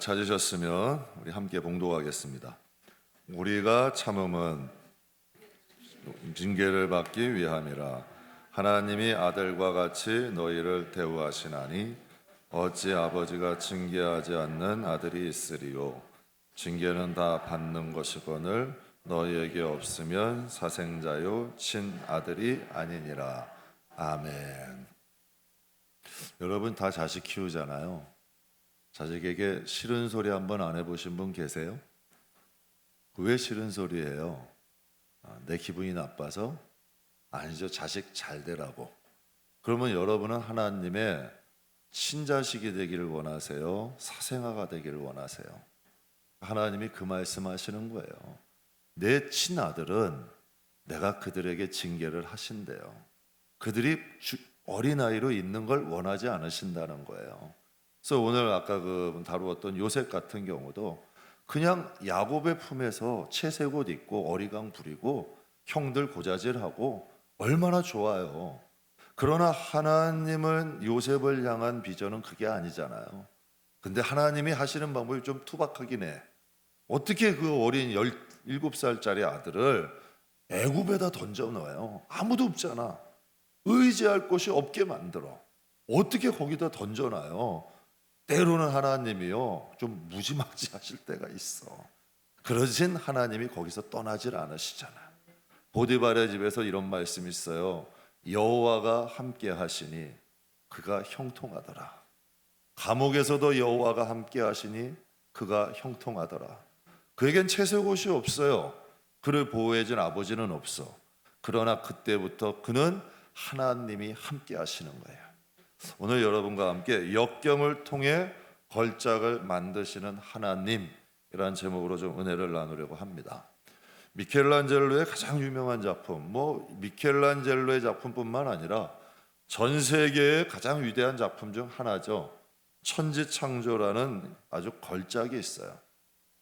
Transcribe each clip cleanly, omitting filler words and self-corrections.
찾으셨으면 우리 함께 봉독하겠습니다. 우리가 참음은 징계를 받기 위함이라. 하나님이 아들과 같이 너희를 대우하시나니 어찌 아버지가 징계하지 않는 아들이 있으리요. 징계는 다 받는 것이거늘 너희에게 없으면 사생자요 친아들이 아니니라. 아멘. 여러분 다 자식 키우잖아요. 자식에게 싫은 소리 한번 안 해보신 분 계세요? 왜 싫은 소리예요? 내 기분이 나빠서? 아니죠. 자식 잘 되라고. 그러면 여러분은 하나님의 친자식이 되기를 원하세요? 사생아가 되기를 원하세요? 하나님이 그 말씀하시는 거예요. 내 친아들은 내가 그들에게 징계를 하신대요. 그들이 어린아이로 있는 걸 원하지 않으신다는 거예요. 그래서 오늘 아까 다루었던 요셉 같은 경우도 그냥 야곱의 품에서 채색 옷 입고 어리광 부리고 형들 고자질하고 얼마나 좋아요. 그러나 하나님은 요셉을 향한 비전은 그게 아니잖아요. 근데 하나님이 하시는 방법이 좀 투박하긴 해. 어떻게 그 어린 17살짜리 아들을 애굽에다 던져 넣어요? 아무도 없잖아. 의지할 곳이 없게 만들어. 어떻게 거기다 던져놔요? 때로는 하나님이요 좀 무지막지 하실 때가 있어. 그러신 하나님이 거기서 떠나질 않으시잖아. 보디발의 집에서 이런 말씀이 있어요. 여호와가 함께 하시니 그가 형통하더라. 감옥에서도 여호와가 함께 하시니 그가 형통하더라. 그에겐 채색옷이 없어요. 그를 보호해준 아버지는 없어. 그러나 그때부터 그는 하나님이 함께 하시는 거예요. 오늘 여러분과 함께 역경을 통해 걸작을 만드시는 하나님이라는 제목으로 좀 은혜를 나누려고 합니다. 미켈란젤로의 가장 유명한 작품, 미켈란젤로의 작품뿐만 아니라 전 세계의 가장 위대한 작품 중 하나죠. 천지창조라는 아주 걸작이 있어요.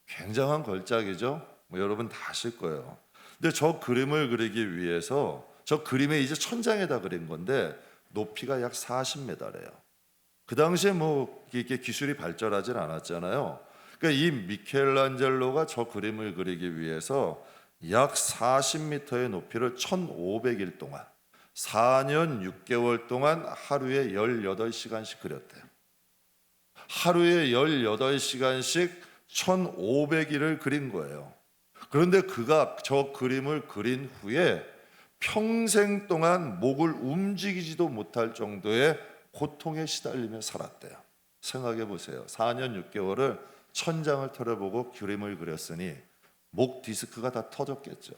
굉장한 걸작이죠. 여러분 다 아실 거예요. 근데 저 그림을 그리기 위해서 저 그림에 이제 천장에다 그린 건데 높이가 약 40m래요. 그 당시에 이렇게 기술이 발전하진 않았잖아요. 그러니까 이 미켈란젤로가 저 그림을 그리기 위해서 약 40m의 높이를 1500일 동안 4년 6개월 동안 하루에 18시간씩 그렸대요. 하루에 18시간씩 1500일을 그린 거예요. 그런데 그가 저 그림을 그린 후에 평생 동안 목을 움직이지도 못할 정도의 고통에 시달리며 살았대요. 생각해 보세요. 4년 6개월을 천장을 털어보고 그림을 그렸으니 목 디스크가 다 터졌겠죠.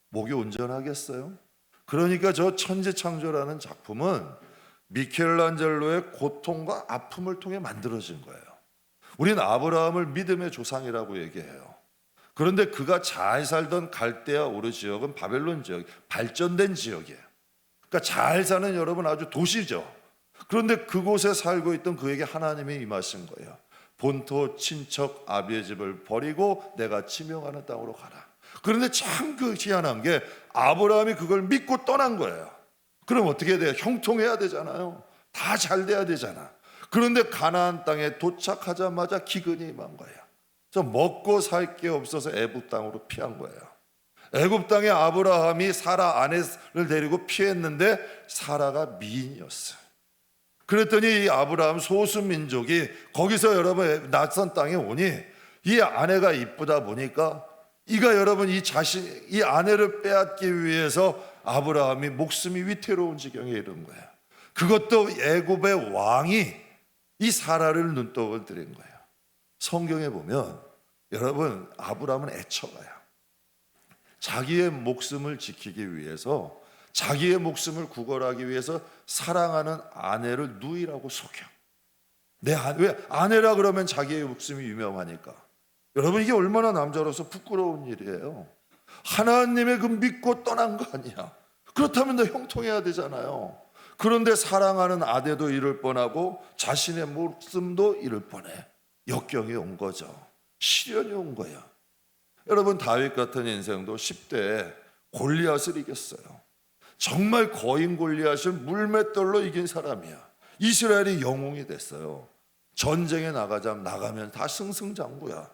목이 온전하겠어요? 그러니까 저 천지창조라는 작품은 미켈란젤로의 고통과 아픔을 통해 만들어진 거예요. 우리는 아브라함을 믿음의 조상이라고 얘기해요. 그런데 그가 잘 살던 갈대아 우르 지역은 바벨론 지역, 발전된 지역이에요. 그러니까 잘 사는 여러분 아주 도시죠. 그런데 그곳에 살고 있던 그에게 하나님이 임하신 거예요. 본토 친척 아비의 집을 버리고 내가 지명하는 땅으로 가라. 그런데 참 희한한 게 아브라함이 그걸 믿고 떠난 거예요. 그럼 어떻게 돼요? 형통해야 되잖아요. 다 잘 돼야 되잖아. 그런데 가나안 땅에 도착하자마자 기근이 임한 거예요. 그래서 먹고 살 게 없어서 애굽 땅으로 피한 거예요. 애굽 땅에 아브라함이 사라 아내를 데리고 피했는데 사라가 미인이었어요. 그랬더니 이 아브라함 소수민족이 거기서 여러분 낯선 땅에 오니 이 아내가 이쁘다 보니까 여러분 이 아내를 빼앗기 위해서 아브라함이 목숨이 위태로운 지경에 이른 거예요. 그것도 애굽의 왕이 이 사라를 눈독을 들인 거예요. 성경에 보면 여러분 아브라함은 애처가요. 자기의 목숨을 지키기 위해서 자기의 목숨을 구걸하기 위해서 사랑하는 아내를 누이라고 속여. 왜 아내라 그러면 자기의 목숨이 유명하니까. 여러분 이게 얼마나 남자로서 부끄러운 일이에요. 하나님의 그 믿고 떠난 거 아니야. 그렇다면 너 형통해야 되잖아요. 그런데 사랑하는 아내도 잃을 뻔하고 자신의 목숨도 잃을 뻔해. 역경이 온 거죠. 시련이 온 거야. 여러분 다윗 같은 인생도 10대에 골리앗을 이겼어요. 정말 거인 골리앗을 물맷돌로 이긴 사람이야. 이스라엘이 영웅이 됐어요. 전쟁에 나가면 다 승승장구야.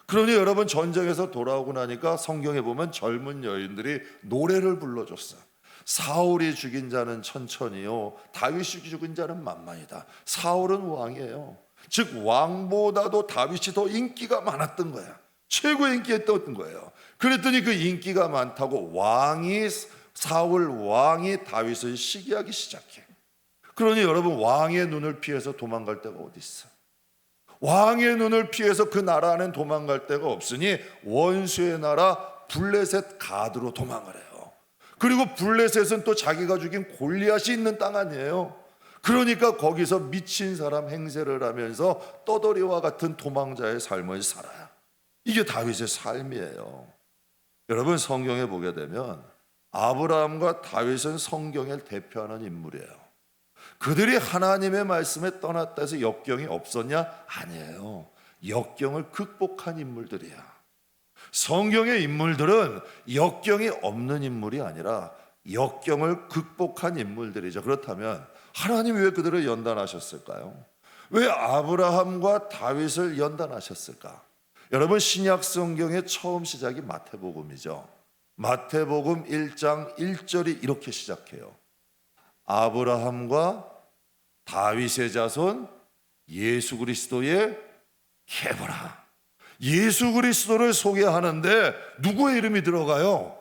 그러니 여러분, 전쟁에서 돌아오고 나니까 성경에 보면 젊은 여인들이 노래를 불러줬어. 사울이 죽인 자는 천천히요, 다윗이 죽인 자는 만만이다. 사울은 왕이에요. 즉 왕보다도 다윗이 더 인기가 많았던 거야. 최고의 인기였던 거예요. 그랬더니 그 인기가 많다고 사울 왕이 다윗을 시기하기 시작해. 그러니 여러분, 왕의 눈을 피해서 도망갈 데가 어디 있어? 왕의 눈을 피해서 그 나라 안엔 도망갈 데가 없으니 원수의 나라 블레셋 가드로 도망을 해요. 그리고 블레셋은 또 자기가 죽인 골리앗이 있는 땅 아니에요. 그러니까 거기서 미친 사람 행세를 하면서 떠돌이와 같은 도망자의 삶을 살아요. 이게 다윗의 삶이에요. 여러분, 성경에 보게 되면 아브라함과 다윗은 성경을 대표하는 인물이에요. 그들이 하나님의 말씀에 떠났다 해서 역경이 없었냐? 아니에요. 역경을 극복한 인물들이야. 성경의 인물들은 역경이 없는 인물이 아니라 역경을 극복한 인물들이죠. 그렇다면 하나님이 왜 그들을 연단하셨을까요? 왜 아브라함과 다윗을 연단하셨을까? 여러분, 신약 성경의 처음 시작이 마태복음이죠. 마태복음 1장 1절이 이렇게 시작해요. 아브라함과 다윗의 자손 예수 그리스도의 계보라. 예수 그리스도를 소개하는데 누구의 이름이 들어가요?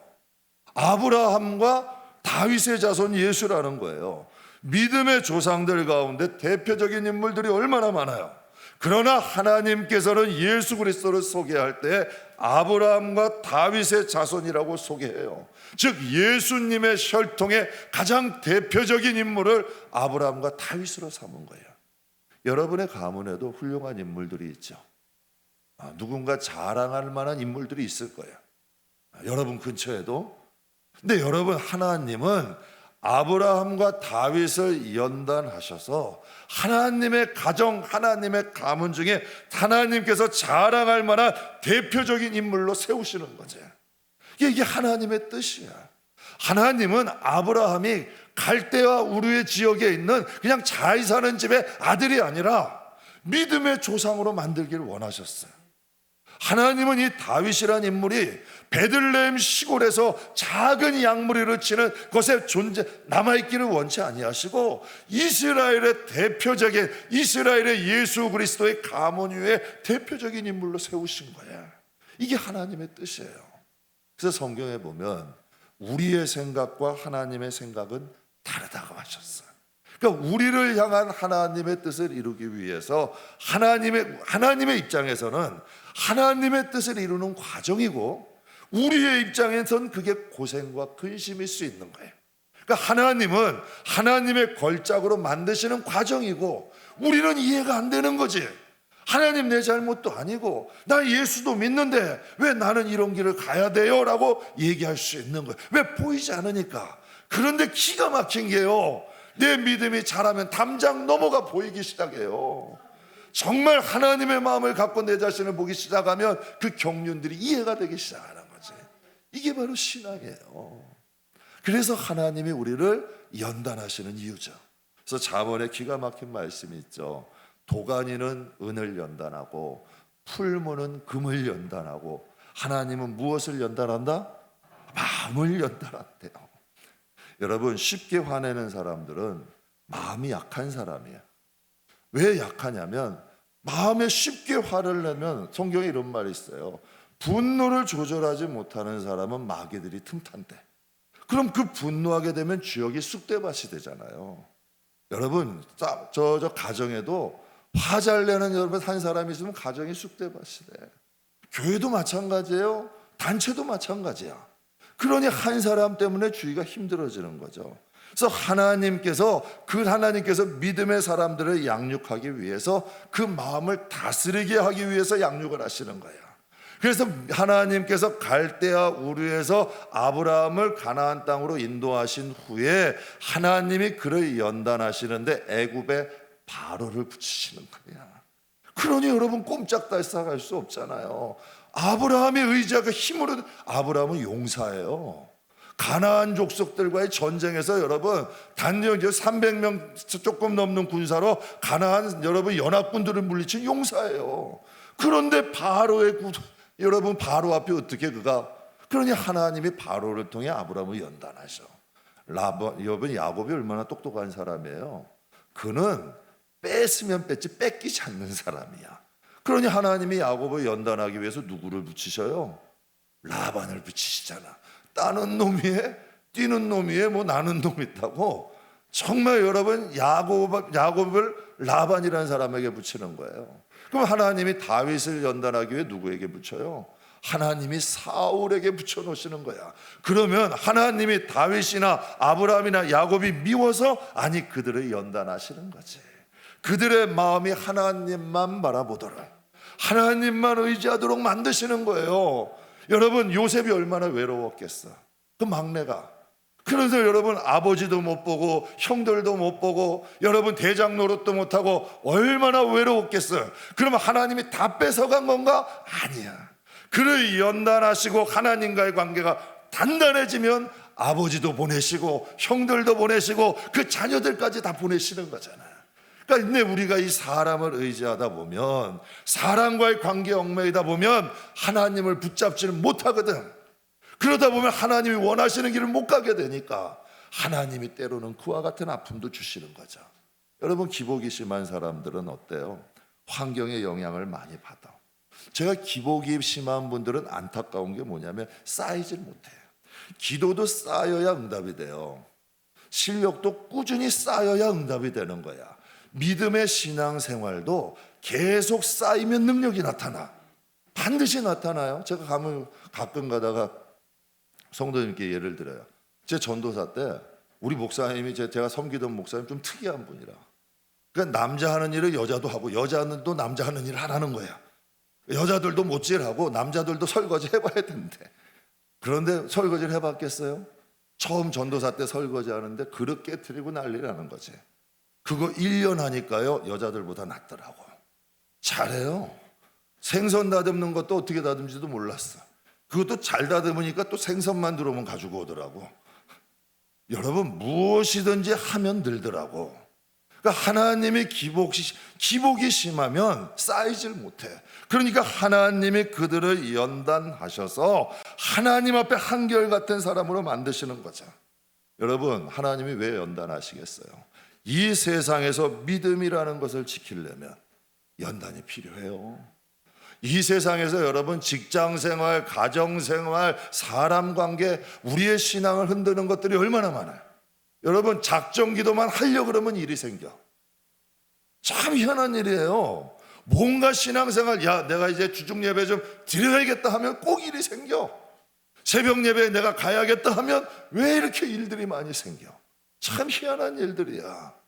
아브라함과 다윗의 자손 예수라는 거예요. 믿음의 조상들 가운데 대표적인 인물들이 얼마나 많아요. 그러나 하나님께서는 예수 그리스도를 소개할 때 아브라함과 다윗의 자손이라고 소개해요. 즉 예수님의 혈통의 가장 대표적인 인물을 아브라함과 다윗으로 삼은 거예요. 여러분의 가문에도 훌륭한 인물들이 있죠. 누군가 자랑할 만한 인물들이 있을 거예요. 여러분 근처에도. 근데 여러분, 하나님은 아브라함과 다윗을 연단하셔서 하나님의 가정, 하나님의 가문 중에 하나님께서 자랑할 만한 대표적인 인물로 세우시는 거죠. 이게 하나님의 뜻이야. 하나님은 아브라함이 갈대아 우르의 지역에 있는 그냥 잘 사는 집의 아들이 아니라 믿음의 조상으로 만들기를 원하셨어요. 하나님은 이 다윗이라는 인물이 베들레헴 시골에서 작은 양무리를 치는 것에 남아있기를 원치 아니하시고 이스라엘의 대표적인 이스라엘의 예수 그리스도의 가문 위에 대표적인 인물로 세우신 거예요. 이게 하나님의 뜻이에요. 그래서 성경에 보면 우리의 생각과 하나님의 생각은 다르다고 하셨어요. 그러니까 우리를 향한 하나님의 뜻을 이루기 위해서 하나님의 입장에서는 하나님의 뜻을 이루는 과정이고 우리의 입장에서는 그게 고생과 근심일 수 있는 거예요. 그러니까 하나님은 하나님의 걸작으로 만드시는 과정이고 우리는 이해가 안 되는 거지. 하나님, 내 잘못도 아니고 나 예수도 믿는데 왜 나는 이런 길을 가야 돼요? 라고 얘기할 수 있는 거예요. 왜? 보이지 않으니까. 그런데 기가 막힌 게요, 내 믿음이 자라면 담장 넘어가 보이기 시작해요. 정말 하나님의 마음을 갖고 내 자신을 보기 시작하면 그 경륜들이 이해가 되기 시작하는 거지. 이게 바로 신앙이에요. 그래서 하나님이 우리를 연단하시는 이유죠. 그래서 잠언에 기가 막힌 말씀이 있죠. 도가니는 은을 연단하고 풀무는 금을 연단하고 하나님은 무엇을 연단한다? 마음을 연단한대요. 여러분, 쉽게 화내는 사람들은 마음이 약한 사람이에요. 왜 약하냐면 마음에 쉽게 화를 내면 성경에 이런 말이 있어요. 분노를 조절하지 못하는 사람은 마귀들이 틈탄대. 그럼 그 분노하게 되면 주역이 쑥대밭이 되잖아요. 여러분, 저 가정에도 화 잘 내는 여러분 한 사람이 있으면 가정이 쑥대밭이 돼. 교회도 마찬가지예요. 단체도 마찬가지야. 그러니 한 사람 때문에 주의가 힘들어지는 거죠. 그래서 하나님께서 믿음의 사람들을 양육하기 위해서 그 마음을 다스리게 하기 위해서 양육을 하시는 거예요. 그래서 하나님께서 갈대아 우르에서 아브라함을 가나안 땅으로 인도하신 후에 하나님이 그를 연단하시는데 애굽에 바로를 붙이시는 거야. 그러니 여러분, 꼼짝달싹할 수 없잖아요. 아브라함의 의지가 힘으로, 아브라함은 용사예요. 가나안 족속들과의 전쟁에서 여러분 단연 300명 조금 넘는 군사로 가나안 여러분 연합군들을 물리친 용사예요. 그런데 여러분 바로 앞에 어떻게 그러니 하나님이 바로를 통해 아브라함을 연단하셔. 여러분 야곱이 얼마나 똑똑한 사람이에요. 그는 뺐으면 뺐지 뺏기지 않는 사람이야. 그러니 하나님이 야곱을 연단하기 위해서 누구를 붙이셔요? 라반을 붙이시잖아. 따는 놈 위에 뛰는 놈 위에 뭐 나는 놈 있다고. 정말 여러분 야곱을 라반이라는 사람에게 붙이는 거예요. 그럼 하나님이 다윗을 연단하기 위해 누구에게 붙여요? 하나님이 사울에게 붙여놓으시는 거야. 그러면 하나님이 다윗이나 아브라함이나 야곱이 미워서? 아니, 그들을 연단하시는 거지. 그들의 마음이 하나님만 바라보도록, 하나님만 의지하도록 만드시는 거예요. 여러분 요셉이 얼마나 외로웠겠어. 그 막내가. 그래서 여러분 아버지도 못 보고 형들도 못 보고 여러분 대장 노릇도 못하고 얼마나 외로웠겠어요. 그러면 하나님이 다 뺏어간 건가? 아니야. 그를 연단하시고 하나님과의 관계가 단단해지면 아버지도 보내시고 형들도 보내시고 그 자녀들까지 다 보내시는 거잖아요. 그러니까 우리가 이 사람을 의지하다 보면, 사람과의 관계에 얽매이다 보면 하나님을 붙잡지를 못하거든. 그러다 보면 하나님이 원하시는 길을 못 가게 되니까 하나님이 때로는 그와 같은 아픔도 주시는 거죠. 여러분 기복이 심한 사람들은 어때요? 환경의 영향을 많이 받아. 제가 기복이 심한 분들은 안타까운 게 뭐냐면 쌓이질 못해요. 기도도 쌓여야 응답이 돼요. 실력도 꾸준히 쌓여야 응답이 되는 거야. 믿음의 신앙생활도 계속 쌓이면 능력이 나타나. 반드시 나타나요. 제가 가끔 가다가 성도님께 예를 들어요. 제 전도사 때 우리 목사님이 제가 섬기던 목사님 좀 특이한 분이라. 그러니까 남자 하는 일을 여자도 하고 여자도 남자 하는 일을 하라는 거야. 여자들도 못질하고 남자들도 설거지 해봐야 되는데, 그런데 설거지를 해봤겠어요? 처음 전도사 때 설거지 하는데 그릇 깨트리고 난리라는 거지. 그거 1년 하니까요 여자들보다 낫더라고. 잘해요. 생선 다듬는 것도 어떻게 다듬지도 몰랐어. 그것도 잘 다듬으니까 또 생선만 들어오면 가지고 오더라고. 여러분 무엇이든지 하면 늘더라고. 그러니까 하나님의 기복이 심하면 쌓이질 못해. 그러니까 하나님이 그들을 연단하셔서 하나님 앞에 한결같은 사람으로 만드시는 거죠. 여러분 하나님이 왜 연단하시겠어요? 이 세상에서 믿음이라는 것을 지키려면 연단이 필요해요. 이 세상에서 여러분 직장생활, 가정생활, 사람관계, 우리의 신앙을 흔드는 것들이 얼마나 많아요. 여러분 작정기도만 하려고 그러면 일이 생겨. 참 희한한 일이에요. 뭔가 신앙생활, 내가 이제 주중예배 좀 드려야겠다 하면 꼭 일이 생겨. 새벽 예배에 내가 가야겠다 하면 왜 이렇게 일들이 많이 생겨. 참 희한한 일들이야.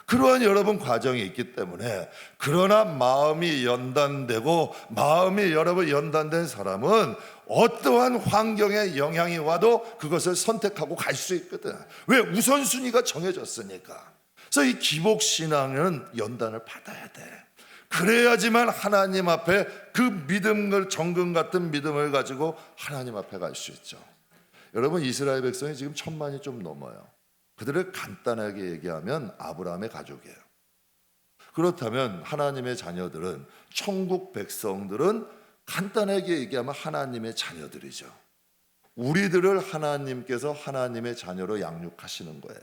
그러한 여러분 과정이 있기 때문에, 그러나 마음이 연단되고 마음이 여러분 연단된 사람은 어떠한 환경에 영향이 와도 그것을 선택하고 갈 수 있거든. 왜? 우선순위가 정해졌으니까. 그래서 이 기복신앙은 연단을 받아야 돼. 그래야지만 하나님 앞에 그 믿음을, 정금 같은 믿음을 가지고 하나님 앞에 갈 수 있죠. 여러분 이스라엘 백성이 지금 1000만이 좀 넘어요. 그들을 간단하게 얘기하면 아브라함의 가족이에요. 그렇다면 하나님의 자녀들은, 천국 백성들은 간단하게 얘기하면 하나님의 자녀들이죠. 우리들을 하나님께서 하나님의 자녀로 양육하시는 거예요.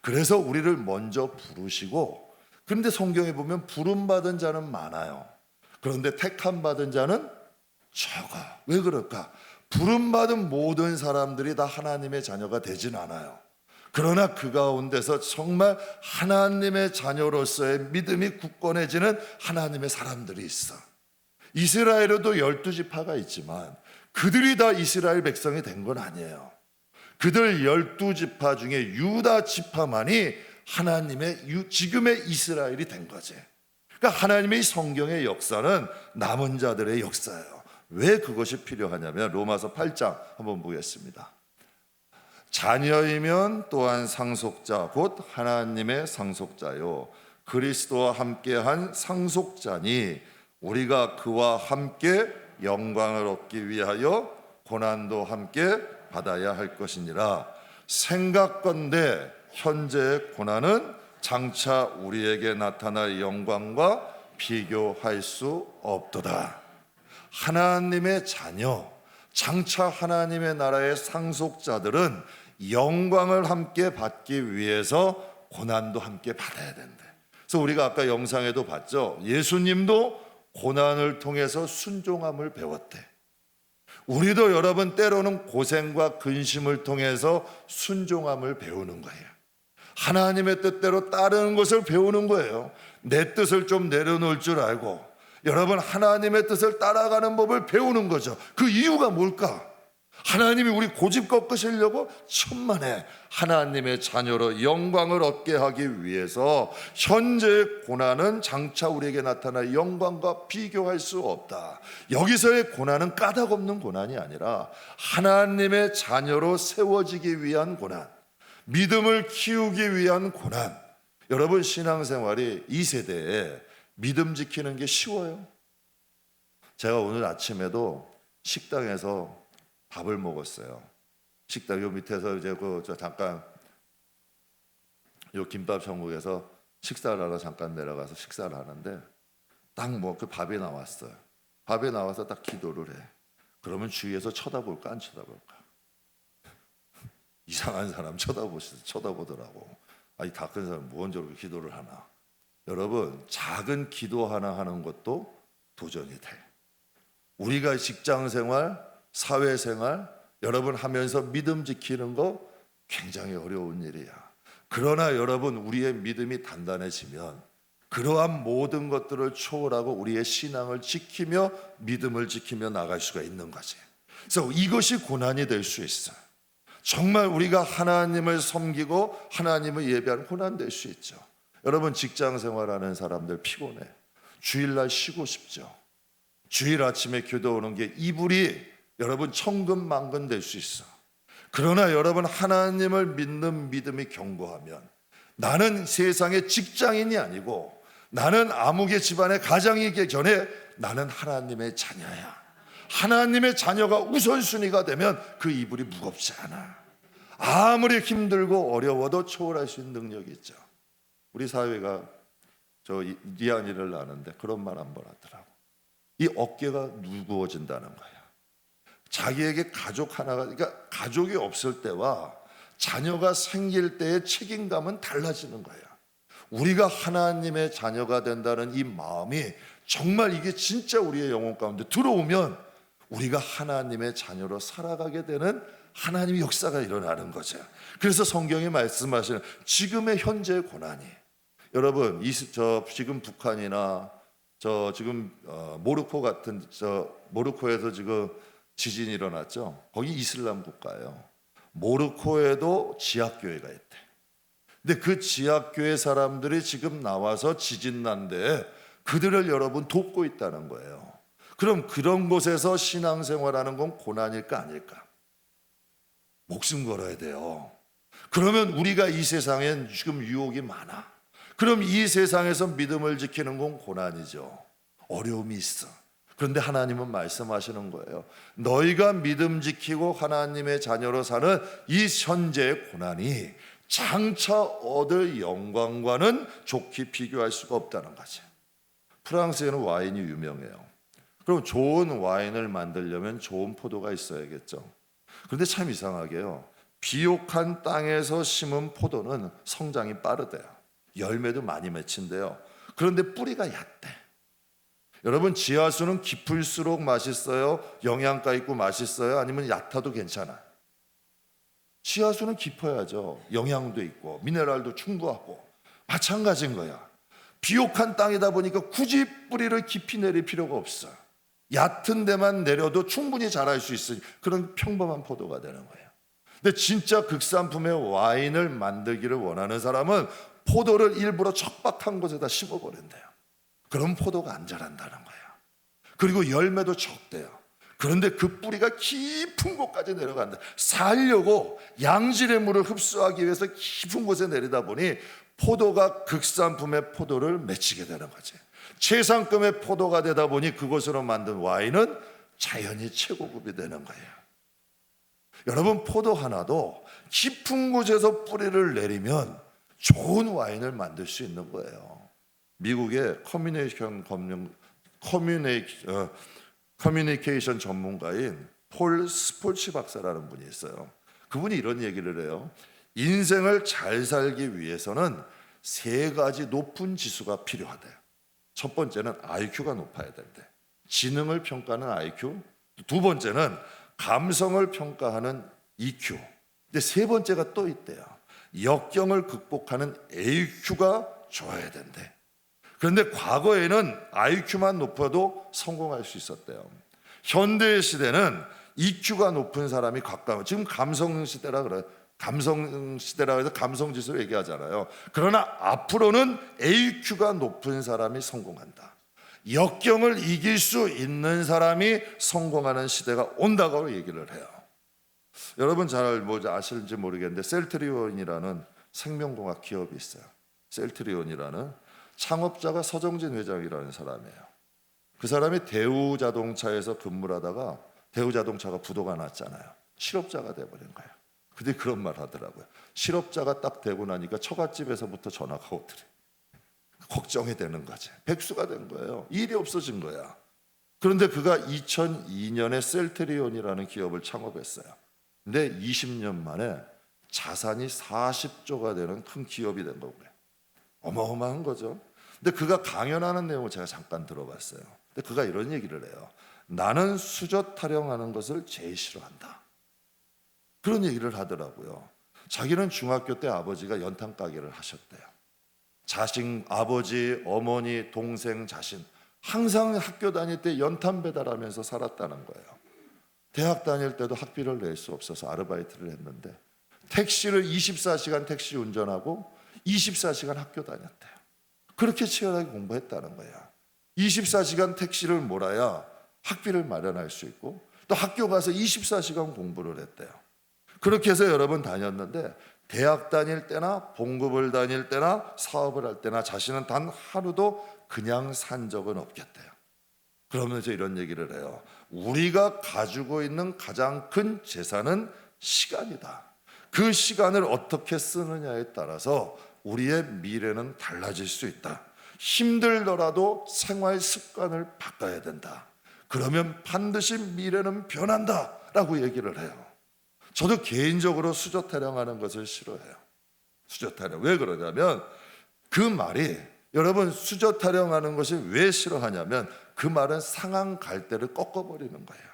그래서 우리를 먼저 부르시고, 그런데 성경에 보면 부름받은 자는 많아요. 그런데 택함 받은 자는 적어. 왜 그럴까? 부름받은 모든 사람들이 다 하나님의 자녀가 되진 않아요. 그러나 그 가운데서 정말 하나님의 자녀로서의 믿음이 굳건해지는 하나님의 사람들이 있어. 이스라엘에도 12지파가 있지만 그들이 다 이스라엘 백성이 된 건 아니에요. 그들 12지파 중에 유다 지파만이 하나님의 지금의 이스라엘이 된 거지. 그러니까 하나님의 성경의 역사는 남은 자들의 역사예요. 왜 그것이 필요하냐면 로마서 8장 한번 보겠습니다. 자녀이면 또한 상속자 곧 하나님의 상속자요 그리스도와 함께한 상속자니 우리가 그와 함께 영광을 얻기 위하여 고난도 함께 받아야 할 것이니라. 생각건대 현재의 고난은 장차 우리에게 나타날 영광과 비교할 수 없도다. 하나님의 자녀, 장차 하나님의 나라의 상속자들은 영광을 함께 받기 위해서 고난도 함께 받아야 된대. 그래서 우리가 아까 영상에도 봤죠. 예수님도 고난을 통해서 순종함을 배웠대. 우리도 여러분 때로는 고생과 근심을 통해서 순종함을 배우는 거예요. 하나님의 뜻대로 따르는 것을 배우는 거예요. 내 뜻을 좀 내려놓을 줄 알고 여러분 하나님의 뜻을 따라가는 법을 배우는 거죠. 그 이유가 뭘까? 하나님이 우리 고집 꺾으시려고 천만에 하나님의 자녀로 영광을 얻게 하기 위해서 현재의 고난은 장차 우리에게 나타날 영광과 비교할 수 없다. 여기서의 고난은 까닭 없는 고난이 아니라 하나님의 자녀로 세워지기 위한 고난, 믿음을 키우기 위한 고난. 여러분 신앙생활이 이 세대에 믿음 지키는 게 쉬워요? 제가 오늘 아침에도 식당에서 밥을 먹었어요. 식당 요 밑에서 이제 잠깐 요 김밥 천국에서 식사를 하러 잠깐 내려가서 식사를 하는데 딱 뭐 그 밥이 나왔어요. 밥이 나와서 딱 기도를 해. 그러면 주위에서 쳐다볼까 안 쳐다볼까? 이상한 사람 쳐다보더라고. 아니 다 큰 사람 뭔 저렇게 기도를 하나? 여러분 작은 기도 하나 하는 것도 도전이 돼. 우리가 직장생활, 사회생활 여러분 하면서 믿음 지키는 거 굉장히 어려운 일이야. 그러나 여러분 우리의 믿음이 단단해지면 그러한 모든 것들을 초월하고 우리의 신앙을 지키며 믿음을 지키며 나갈 수가 있는 거지. 그래서 이것이 고난이 될 수 있어. 정말 우리가 하나님을 섬기고 하나님을 예배하는 고난 될 수 있죠. 여러분 직장 생활하는 사람들 피곤해. 주일날 쉬고 싶죠. 주일 아침에 교도 오는 게 이불이 여러분 천근만근 될 수 있어. 그러나 여러분 하나님을 믿는 믿음이 견고하면 나는 세상의 직장인이 아니고 나는 아무개 집안의 가장이기 전에 나는 하나님의 자녀야. 하나님의 자녀가 우선순위가 되면 그 이불이 무겁지 않아. 아무리 힘들고 어려워도 초월할 수 있는 능력이 있죠. 우리 사회가 저 리안이를 나는데 그런 말 한 번 하더라고. 이 어깨가 무거워진다는 거야. 자기에게 가족 하나가, 그러니까 가족이 없을 때와 자녀가 생길 때의 책임감은 달라지는 거야. 우리가 하나님의 자녀가 된다는 이 마음이 정말 이게 진짜 우리의 영혼 가운데 들어오면 우리가 하나님의 자녀로 살아가게 되는 하나님의 역사가 일어나는 거죠. 그래서 성경이 말씀하시는 지금의 현재의 고난이 여러분 지금 북한이나 지금 모로코 같은 모로코에서 지금 지진이 일어났죠. 거기 이슬람 국가예요. 모로코에도 지하교회가 있대. 근데 그 지하교회 사람들이 지금 나와서 지진 난데 그들을 여러분 돕고 있다는 거예요. 그럼 그런 곳에서 신앙생활하는 건 고난일까 아닐까? 목숨 걸어야 돼요. 그러면 우리가 이 세상엔 지금 유혹이 많아. 그럼 이 세상에서 믿음을 지키는 건 고난이죠. 어려움이 있어. 그런데 하나님은 말씀하시는 거예요. 너희가 믿음 지키고 하나님의 자녀로 사는 이 현재의 고난이 장차 얻을 영광과는 좋게 비교할 수가 없다는 거지. 프랑스에는 와인이 유명해요. 그럼 좋은 와인을 만들려면 좋은 포도가 있어야겠죠. 그런데 참 이상하게요. 비옥한 땅에서 심은 포도는 성장이 빠르대요. 열매도 많이 맺힌대요. 그런데 뿌리가 얕대. 여러분 지하수는 깊을수록 맛있어요? 영양가 있고 맛있어요? 아니면 얕아도 괜찮아? 지하수는 깊어야죠. 영양도 있고 미네랄도 충분하고 마찬가지인 거야. 비옥한 땅이다 보니까 굳이 뿌리를 깊이 내릴 필요가 없어. 얕은 데만 내려도 충분히 자랄 수 있으니 그런 평범한 포도가 되는 거예요. 근데 진짜 극산품의 와인을 만들기를 원하는 사람은 포도를 일부러 척박한 곳에다 심어버린대요. 그럼 포도가 안 자란다는 거예요. 그리고 열매도 적대요. 그런데 그 뿌리가 깊은 곳까지 내려간다. 살려고 양질의 물을 흡수하기 위해서 깊은 곳에 내리다 보니 포도가 극산품의 포도를 맺히게 되는 거지. 최상급의 포도가 되다 보니 그것으로 만든 와인은 자연히 최고급이 되는 거예요. 여러분, 포도 하나도 깊은 곳에서 뿌리를 내리면 좋은 와인을 만들 수 있는 거예요. 미국의 커뮤니케이션 전문가인 폴 스폴치 박사라는 분이 있어요. 그분이 이런 얘기를 해요. 인생을 잘 살기 위해서는 세 가지 높은 지수가 필요하대. 첫 번째는 IQ가 높아야 된대. 지능을 평가하는 IQ. 두 번째는 감성을 평가하는 EQ. 근데 세 번째가 또 있대요. 역경을 극복하는 AQ가 좋아야 된대. 그런데 과거에는 IQ만 높아도 성공할 수 있었대요. 현대 시대는 EQ가 높은 사람이 가까워. 지금 감성 시대라 그래요. 감성 시대라 해서 감성 지수를 얘기하잖아요. 그러나 앞으로는 AQ가 높은 사람이 성공한다. 역경을 이길 수 있는 사람이 성공하는 시대가 온다고 얘기를 해요. 여러분 잘 아실지 모르겠는데 셀트리온이라는 생명공학 기업이 있어요. 셀트리온이라는 창업자가 서정진 회장이라는 사람이에요. 그 사람이 대우자동차에서 근무를 하다가 대우자동차가 부도가 났잖아요. 실업자가 돼버린 거예요. 근데 그런 말 하더라고요. 실업자가 딱 되고 나니까 처갓집에서부터 전화가 오더래. 걱정이 되는 거지. 백수가 된 거예요. 일이 없어진 거야. 그런데 그가 2002년에 셀트리온이라는 기업을 창업했어요. 근데 20년 만에 자산이 40조가 되는 큰 기업이 된 거고요. 어마어마한 거죠. 근데 그가 강연하는 내용을 제가 잠깐 들어봤어요. 근데 그가 이런 얘기를 해요. 나는 수저 타령하는 것을 제일 싫어한다. 그런 얘기를 하더라고요. 자기는 중학교 때 아버지가 연탄 가게를 하셨대요. 자신, 아버지, 어머니, 동생, 자신 항상 학교 다닐 때 연탄 배달하면서 살았다는 거예요. 대학 다닐 때도 학비를 낼 수 없어서 아르바이트를 했는데 택시를 24시간 택시 운전하고 24시간 학교 다녔대요. 그렇게 치열하게 공부했다는 거예요. 24시간 택시를 몰아야 학비를 마련할 수 있고 또 학교 가서 24시간 공부를 했대요. 그렇게 해서 여러 번 다녔는데 대학 다닐 때나 봉급을 다닐 때나 사업을 할 때나 자신은 단 하루도 그냥 산 적은 없겠대요. 그러면서 이런 얘기를 해요. 우리가 가지고 있는 가장 큰 재산은 시간이다. 그 시간을 어떻게 쓰느냐에 따라서 우리의 미래는 달라질 수 있다. 힘들더라도 생활 습관을 바꿔야 된다. 그러면 반드시 미래는 변한다 라고 얘기를 해요. 저도 개인적으로 수저 타령하는 것을 싫어해요. 수저 타령. 왜 그러냐면 그 말이 여러분 수저 타령하는 것이 왜 싫어하냐면 그 말은 상한 갈대를 꺾어버리는 거예요.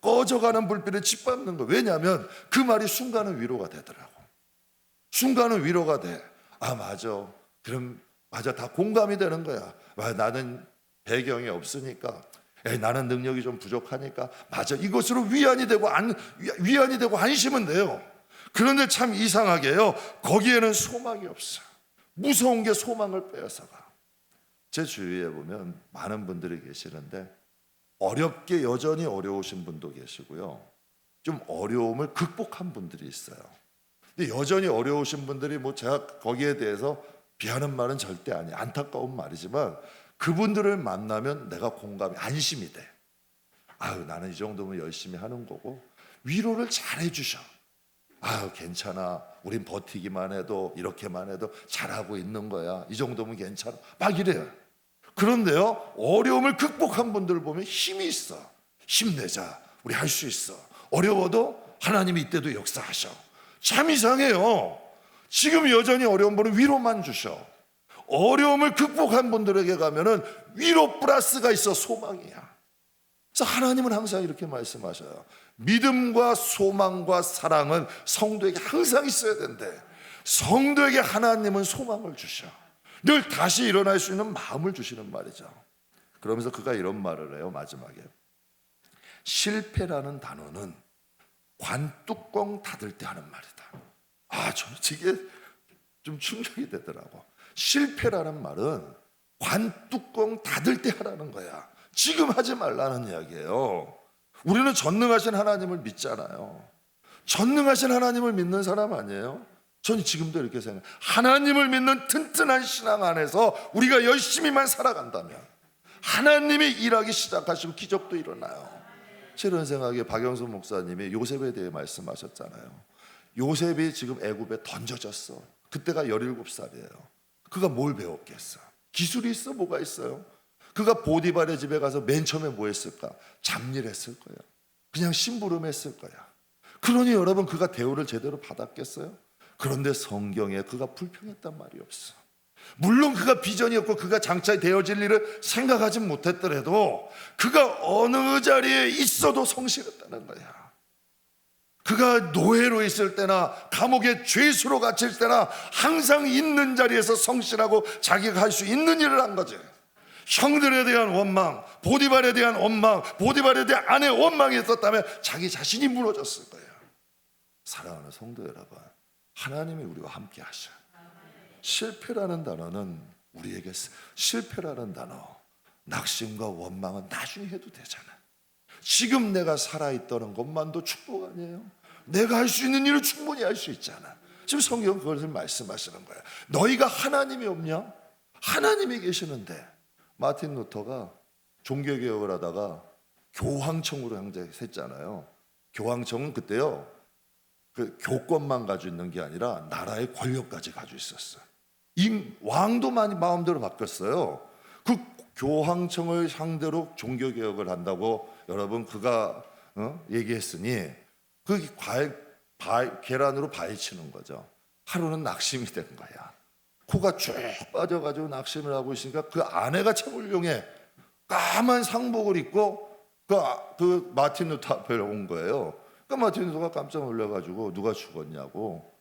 꺼져가는 불빛을 짓밟는 거예요. 왜냐하면 그 말이 순간은 위로가 되더라고. 순간은 위로가 돼. 아 맞아. 그럼 맞아. 다 공감이 되는 거야. 나는 배경이 없으니까 나는 능력이 좀 부족하니까 맞아. 이것으로 위안이 되고 안심은 돼요. 그런데 참 이상하게요. 거기에는 소망이 없어. 무서운 게 소망을 빼앗아가. 제 주위에 보면 많은 분들이 계시는데 어렵게 여전히 어려우신 분도 계시고요. 좀 어려움을 극복한 분들이 있어요. 근데 여전히 어려우신 분들이 제가 거기에 대해서 비하는 말은 절대 아니에요. 안타까운 말이지만 그분들을 만나면 내가 공감이 안심이 돼. 아유 나는 이 정도면 열심히 하는 거고 위로를 잘 해주셔. 아유 괜찮아. 우린 버티기만 해도 이렇게만 해도 잘하고 있는 거야. 이 정도면 괜찮아. 막 이래요. 그런데요 어려움을 극복한 분들을 보면 힘이 있어. 힘내자. 우리 할 수 있어. 어려워도 하나님이 이때도 역사하셔. 참 이상해요. 지금 여전히 어려운 분은 위로만 주셔. 어려움을 극복한 분들에게 가면은 위로 플러스가 있어. 소망이야. 그래서 하나님은 항상 이렇게 말씀하셔요. 믿음과 소망과 사랑은 성도에게 항상 있어야 된대. 성도에게 하나님은 소망을 주셔. 늘 다시 일어날 수 있는 마음을 주시는 말이죠. 그러면서 그가 이런 말을 해요. 마지막에 실패라는 단어는 관뚜껑 닫을 때 하는 말이다. 아, 저는 이게 좀 충격이 되더라고. 실패라는 말은 관뚜껑 닫을 때 하라는 거야. 지금 하지 말라는 이야기예요. 우리는 전능하신 하나님을 믿잖아요. 전능하신 하나님을 믿는 사람 아니에요? 저는 지금도 이렇게 생각해요. 하나님을 믿는 튼튼한 신앙 안에서 우리가 열심히만 살아간다면 하나님이 일하기 시작하시고 기적도 일어나요. 저런 생각에 박영수 목사님이 요셉에 대해 말씀하셨잖아요. 요셉이 지금 애굽에 던져졌어. 그때가 17살이에요. 그가 뭘 배웠겠어? 기술이 있어? 뭐가 있어요? 그가 보디발의 집에 가서 맨 처음에 뭐 했을까? 잡일했을 거야. 그냥 심부름했을 거야. 그러니 여러분, 그가 대우를 제대로 받았겠어요? 그런데 성경에 그가 불평했단 말이 없어. 물론 그가 비전이었고 그가 장차 되어질 일을 생각하지 못했더라도 그가 어느 자리에 있어도 성실했다는 거야. 그가 노예로 있을 때나 감옥에 죄수로 갇힐 때나 항상 있는 자리에서 성실하고 자기가 할 수 있는 일을 한 거지. 형들에 대한 원망, 보디발에 대한 원망, 보디발에 대한 아내의 원망이 있었다면 자기 자신이 무너졌을 거예요. 사랑하는 성도 여러분, 하나님이 우리와 함께 하셔. 실패라는 단어는 우리에게, 실패라는 단어, 낙심과 원망은 나중에 해도 되잖아. 지금 내가 살아있다는 것만도 축복 아니에요? 내가 할 수 있는 일을 충분히 할 수 있잖아. 지금 성경은 그것을 말씀하시는 거야. 너희가 하나님이 없냐? 하나님이 계시는데. 마틴 루터가 종교개혁을 하다가 교황청으로 형제했잖아요. 교황청은 그때요, 그 교권만 가지고 있는 게 아니라 나라의 권력까지 가지고 있었어요. 이 왕도 많이 마음대로 바뀌었어요. 그 교황청을 상대로 종교개혁을 한다고 여러분, 그가 얘기했으니 그 계란으로 바위치는 거죠. 하루는 낙심이 된 거야. 코가 쭉 빠져가지고 낙심을 하고 있으니까 그 아내가 참 훌륭해. 까만 상복을 입고 그 마틴 루터 앞에 온 거예요. 그 마틴 루터가 깜짝 놀라가지고 누가 죽었냐고,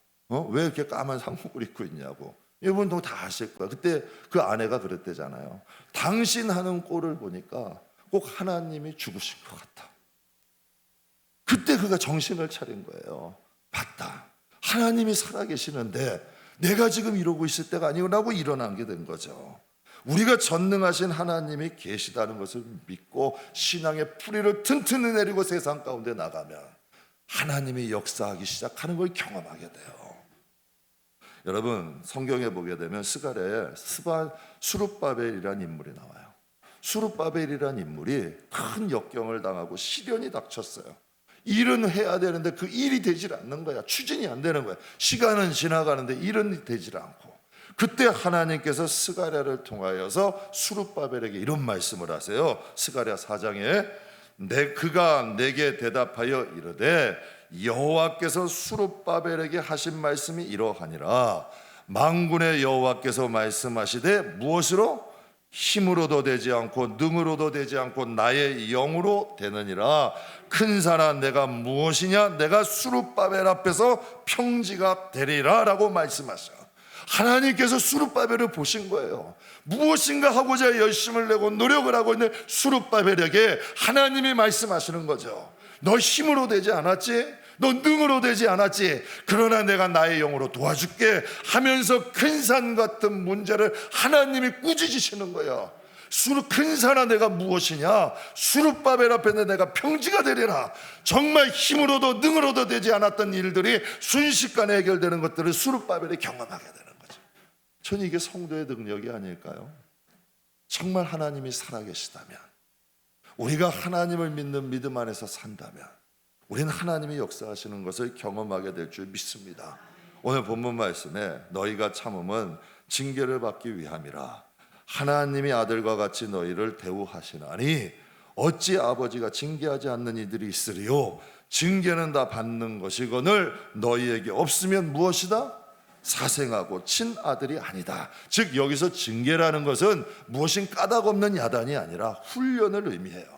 왜 이렇게 까만 상복을 입고 있냐고. 이분도 다 아실 거야. 그때 그 아내가 그랬대잖아요. 당신 하는 꼴을 보니까 꼭 하나님이 죽으신 것 같다. 그때 그가 정신을 차린 거예요. 맞다. 하나님이 살아계시는데 내가 지금 이러고 있을 때가 아니라고 일어난 게 된 거죠. 우리가 전능하신 하나님이 계시다는 것을 믿고 신앙의 뿌리를 튼튼히 내리고 세상 가운데 나가면 하나님이 역사하기 시작하는 걸 경험하게 돼요. 여러분, 성경에 보게 되면 스가랴에 수룹바벨이라는 인물이 나와요. 수룹바벨이라는 인물이 큰 역경을 당하고 시련이 닥쳤어요. 일은 해야 되는데 그 일이 되질 않는 거야. 추진이 안 되는 거야. 시간은 지나가는데 일은 되질 않고, 그때 하나님께서 스가랴를 통하여서 수룹바벨에게 이런 말씀을 하세요. 스가랴 4장에 그가 내게 대답하여 이르되 여호와께서 수룹바벨에게 하신 말씀이 이러하니라. 만군의 여호와께서 말씀하시되 무엇으로? 힘으로도 되지 않고 능으로도 되지 않고 나의 영으로 되느니라. 큰 산아 내가 무엇이냐? 내가 수룹바벨 앞에서 평지가 되리라 라고 말씀하셔요. 하나님께서 수룹바벨을 보신 거예요. 무엇인가 하고자 열심을 내고 노력을 하고 있는 수룹바벨에게 하나님이 말씀하시는 거죠. 너 힘으로 되지 않았지? 너 능으로 되지 않았지? 그러나 내가 나의 영으로 도와줄게 하면서 큰 산 같은 문제를 하나님이 꾸짖으시는 거예요. 큰 산아 내가 무엇이냐? 수룹바벨 앞에 내가 평지가 되리라. 정말 힘으로도 능으로도 되지 않았던 일들이 순식간에 해결되는 것들을 수룹바벨이 경험하게 되는 거죠. 저는 이게 성도의 능력이 아닐까요? 정말 하나님이 살아계시다면, 우리가 하나님을 믿는 믿음 안에서 산다면 우리는 하나님이 역사하시는 것을 경험하게 될 줄 믿습니다. 오늘 본문 말씀에 너희가 참음은 징계를 받기 위함이라. 하나님이 아들과 같이 너희를 대우하시나니 어찌 아버지가 징계하지 않는 이들이 있으리요? 징계는 다 받는 것이거늘 너희에게 없으면 무엇이다? 사생하고 친아들이 아니다. 즉 여기서 징계라는 것은 무엇인 까닭없는 야단이 아니라 훈련을 의미해요.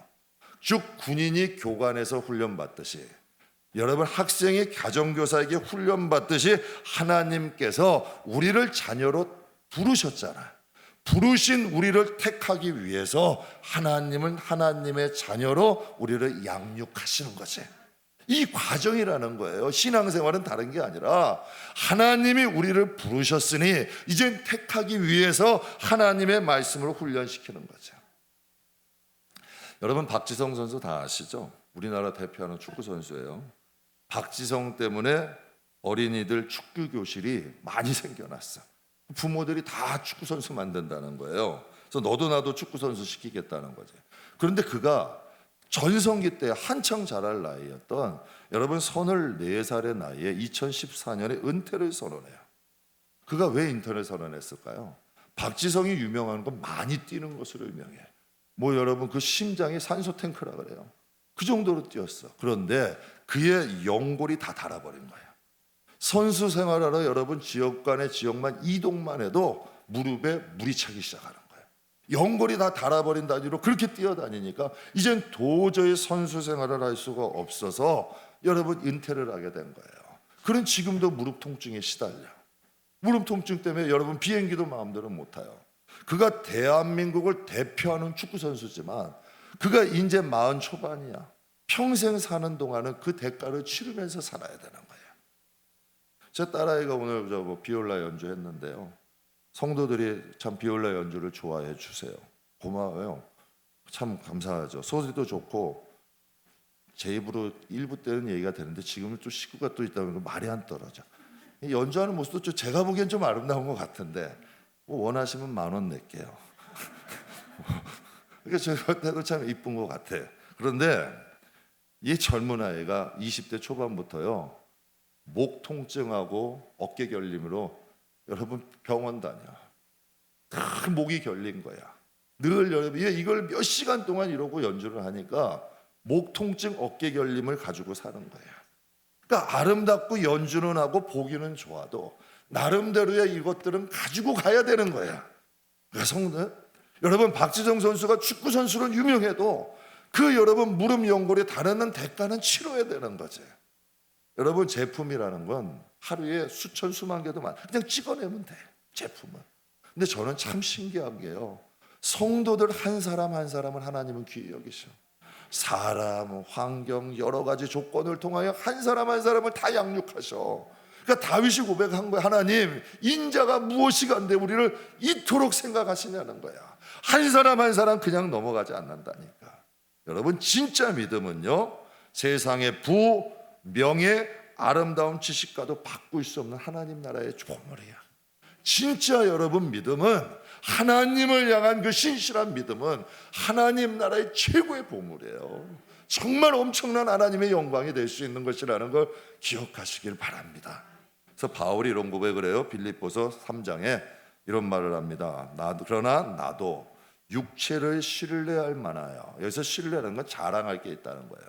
즉 군인이 교관에서 훈련받듯이, 여러분 학생이 가정교사에게 훈련받듯이 하나님께서 우리를 자녀로 부르셨잖아요. 부르신 우리를 택하기 위해서 하나님은 하나님의 자녀로 우리를 양육하시는 거지. 이 과정이라는 거예요. 신앙생활은 다른 게 아니라 하나님이 우리를 부르셨으니 이젠 택하기 위해서 하나님의 말씀으로 훈련시키는 거죠. 여러분 박지성 선수 다 아시죠? 우리나라 대표하는 축구 선수예요. 박지성 때문에 어린이들 축구 교실이 많이 생겨났어. 부모들이 다 축구 선수 만든다는 거예요. 그래서 너도 나도 축구 선수 시키겠다는 거지. 그런데 그가 전성기 때 한창 자랄 나이였던 여러분 34살의 나이에 2014년에 은퇴를 선언해요. 그가 왜 은퇴를 선언했을까요? 박지성이 유명한 건 많이 뛰는 것으로 유명해. 뭐 여러분 그 심장이 산소 탱크라 그래요. 그 정도로 뛰었어. 그런데 그의 연골이 다 닳아버린 거예요. 선수 생활하러 여러분 지역 간의 지역만 이동만 해도 무릎에 물이 차기 시작하는 거예요. 연골이 다 닳아버린 단위로 그렇게 뛰어다니니까 이젠 도저히 선수 생활을 할 수가 없어서 여러분 은퇴를 하게 된 거예요. 그는 지금도 무릎 통증에 시달려. 무릎 통증 때문에 여러분 비행기도 마음대로 못 타요. 그가 대한민국을 대표하는 축구 선수지만 그가 이제 40 초반이야. 평생 사는 동안은 그 대가를 치르면서 살아야 되는 거예요. 제 딸아이가 오늘 비올라 연주했는데요. 성도들이 참 비올라 연주를 좋아해 주세요. 고마워요. 참 감사하죠. 소리도 좋고 제 입으로 일부 때는 얘기가 되는데 지금은 또 식구가 또 있다 보니까 말이 안 떨어져. 연주하는 모습도 좀 제가 보기엔 좀 아름다운 것 같은데 뭐 원하시면 10,000원 낼게요. 그러니까 제가 때도 참 이쁜 것 같아. 그런데 이 젊은 아이가 20대 초반부터요 목 통증하고 어깨 결림으로 여러분 병원 다녀. 다 목이 결린 거야. 늘 여러분 이걸 몇 시간 동안 이러고 연주를 하니까 목 통증, 어깨 결림을 가지고 사는 거야. 그러니까 아름답고 연주는 하고 보기는 좋아도 나름대로의 이것들은 가지고 가야 되는 거야. 성도 여러분 박지성 선수가 축구 선수로 유명해도 그 여러분 무릎 연골에 다루는 대가는 치러야 되는 거지. 여러분 제품이라는 건 하루에 수천 수만 개도 그냥 찍어내면 돼 제품은. 근데 저는 참 신기한 게요. 성도들 한 사람 한 사람을 하나님은 귀히 여기셔. 사람, 환경 여러 가지 조건을 통하여 한 사람 한 사람을 다 양육하셔. 그러니까 다윗이 고백한 거야. 하나님 인자가 무엇이간데 우리를 이토록 생각하시냐는 거야. 한 사람 한 사람 그냥 넘어가지 않는다니까. 여러분 진짜 믿음은요 세상의 부, 명예, 아름다운 지식과도 바꿀 수 없는 하나님 나라의 보물이야. 진짜 여러분 믿음은 하나님을 향한 그 신실한 믿음은 하나님 나라의 최고의 보물이에요. 정말 엄청난 하나님의 영광이 될 수 있는 것이라는 걸 기억하시길 바랍니다. 그래서 바울이 이런 고백을 해요. 빌립보서 3장에 이런 말을 합니다. 그러나 나도 육체를 신뢰할 만하여. 여기서 신뢰라는 건 자랑할 게 있다는 거예요.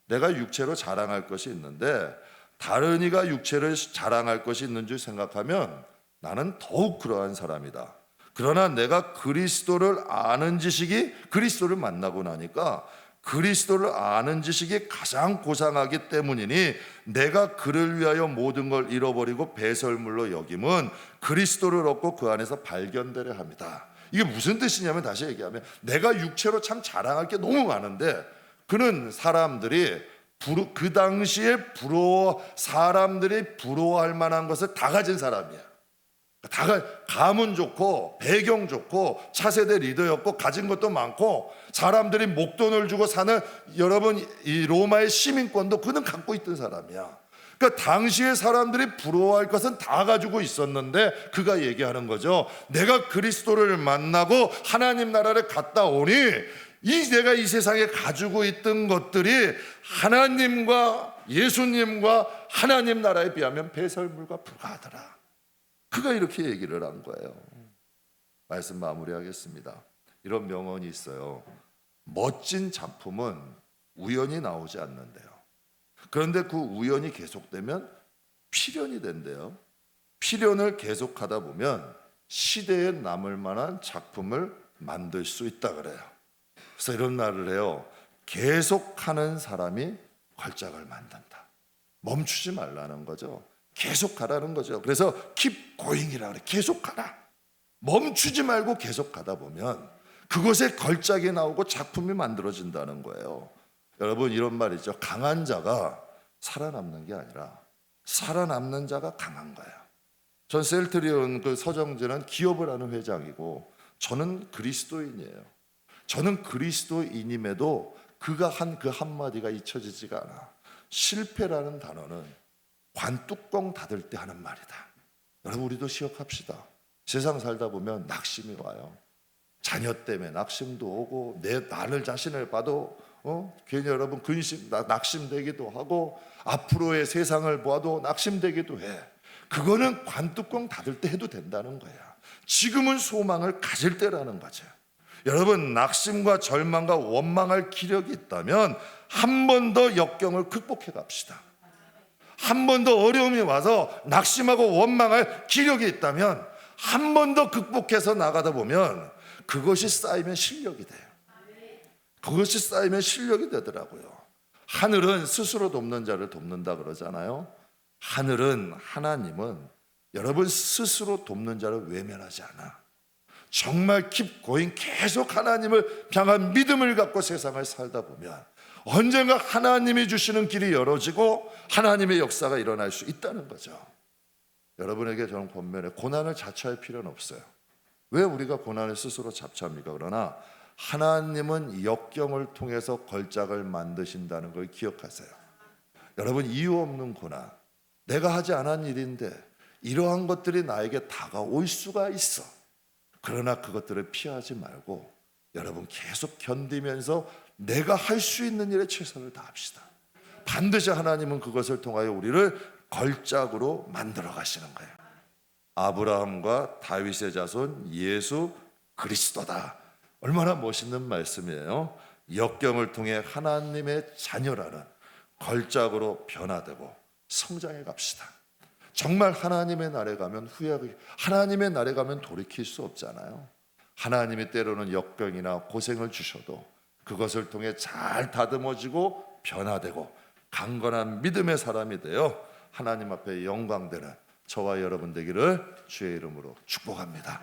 내가 육체로 자랑할 것이 있는데 다른 이가 육체를 자랑할 것이 있는 줄 생각하면 나는 더욱 그러한 사람이다. 그러나 내가 그리스도를 아는 지식이 그리스도를 만나고 나니까 그리스도를 아는 지식이 가장 고상하기 때문이니 내가 그를 위하여 모든 걸 잃어버리고 배설물로 여김은 그리스도를 얻고 그 안에서 발견되려 합니다. 이게 무슨 뜻이냐면 다시 얘기하면 내가 육체로 참 자랑할 게 너무 많은데 그는 사람들이 그 당시에 사람들이 부러워할 만한 것을 다 가진 사람이야. 다 가문 좋고 배경 좋고 차세대 리더였고 가진 것도 많고 사람들이 목돈을 주고 사는 여러분 이 로마의 시민권도 그는 갖고 있던 사람이야. 그러니까 당시에 사람들이 부러워할 것은 다 가지고 있었는데 그가 얘기하는 거죠. 내가 그리스도를 만나고 하나님 나라를 갔다 오니 내가 이 세상에 가지고 있던 것들이 하나님과 예수님과 하나님 나라에 비하면 배설물과 불과하더라. 그가 이렇게 얘기를 한 거예요. 말씀 마무리하겠습니다. 이런 명언이 있어요. 멋진 작품은 우연히 나오지 않는데요. 그런데 그 우연이 계속되면 필연이 된대요. 필연을 계속하다 보면 시대에 남을 만한 작품을 만들 수 있다 그래요. 그래서 이런 말을 해요. 계속하는 사람이 걸작을 만든다. 멈추지 말라는 거죠. 계속 가라는 거죠. 그래서 keep going이라 그래. 계속 가라. 멈추지 말고 계속 가다 보면 그곳에 걸작이 나오고 작품이 만들어진다는 거예요. 여러분 이런 말이죠. 강한 자가 살아남는 게 아니라 살아남는 자가 강한 거예요. 전 셀트리온 그 서정재는 기업을 하는 회장이고 저는 그리스도인이에요. 저는 그리스도인임에도 그가 한 그 한마디가 잊혀지지가 않아. 실패라는 단어는 관뚜껑 닫을 때 하는 말이다. 여러분 우리도 기억합시다. 세상 살다 보면 낙심이 와요. 자녀 때문에 낙심도 오고 나를 자신을 봐도 괜히 여러분 낙심되기도 하고 앞으로의 세상을 보아도 낙심되기도 해. 그거는 관뚜껑 닫을 때 해도 된다는 거야. 지금은 소망을 가질 때라는 거죠. 여러분, 낙심과 절망과 원망할 기력이 있다면 한 번 더 역경을 극복해 갑시다. 한 번 더 어려움이 와서 낙심하고 원망할 기력이 있다면 한 번 더 극복해서 나가다 보면 그것이 쌓이면 실력이 돼요. 그것이 쌓이면 실력이 되더라고요. 하늘은 스스로 돕는 자를 돕는다 그러잖아요. 하나님은 여러분 스스로 돕는 자를 외면하지 않아. 정말 keep going, 계속 하나님을 향한 믿음을 갖고 세상을 살다 보면 언젠가 하나님이 주시는 길이 열어지고 하나님의 역사가 일어날 수 있다는 거죠. 여러분에게 저는 권면해, 고난을 자처할 필요는 없어요. 왜 우리가 고난을 스스로 자처합니까? 그러나 하나님은 역경을 통해서 걸작을 만드신다는 걸 기억하세요. 여러분, 이유 없는 고난, 내가 하지 않은 일인데 이러한 것들이 나에게 다가올 수가 있어. 그러나 그것들을 피하지 말고 여러분 계속 견디면서 내가 할 수 있는 일에 최선을 다합시다. 반드시 하나님은 그것을 통하여 우리를 걸작으로 만들어 가시는 거예요. 아브라함과 다윗의 자손 예수 그리스도다. 얼마나 멋있는 말씀이에요. 역경을 통해 하나님의 자녀라는 걸작으로 변화되고 성장해 갑시다. 정말 하나님의 나라에 가면 하나님의 나라에 가면 돌이킬 수 없잖아요. 하나님이 때로는 역경이나 고생을 주셔도 그것을 통해 잘 다듬어지고 변화되고 강건한 믿음의 사람이 되어 하나님 앞에 영광되는 저와 여러분 되기를 주의 이름으로 축복합니다.